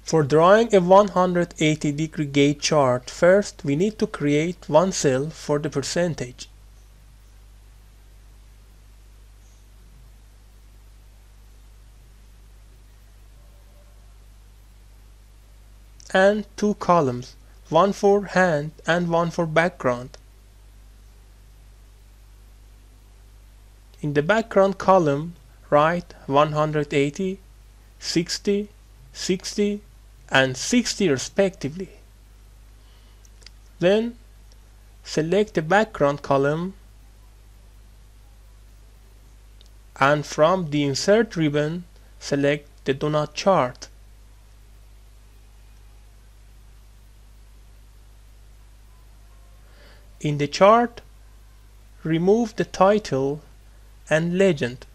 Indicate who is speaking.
Speaker 1: For drawing a 180-degree gauge chart, first we need to create one cell for the percentage. And two columns, one for hand and one for background. In the background column, write 180, 60, 60, and 60 respectively. Then select the background column and from the Insert ribbon select the Donut Chart. In the chart, remove the title and legend.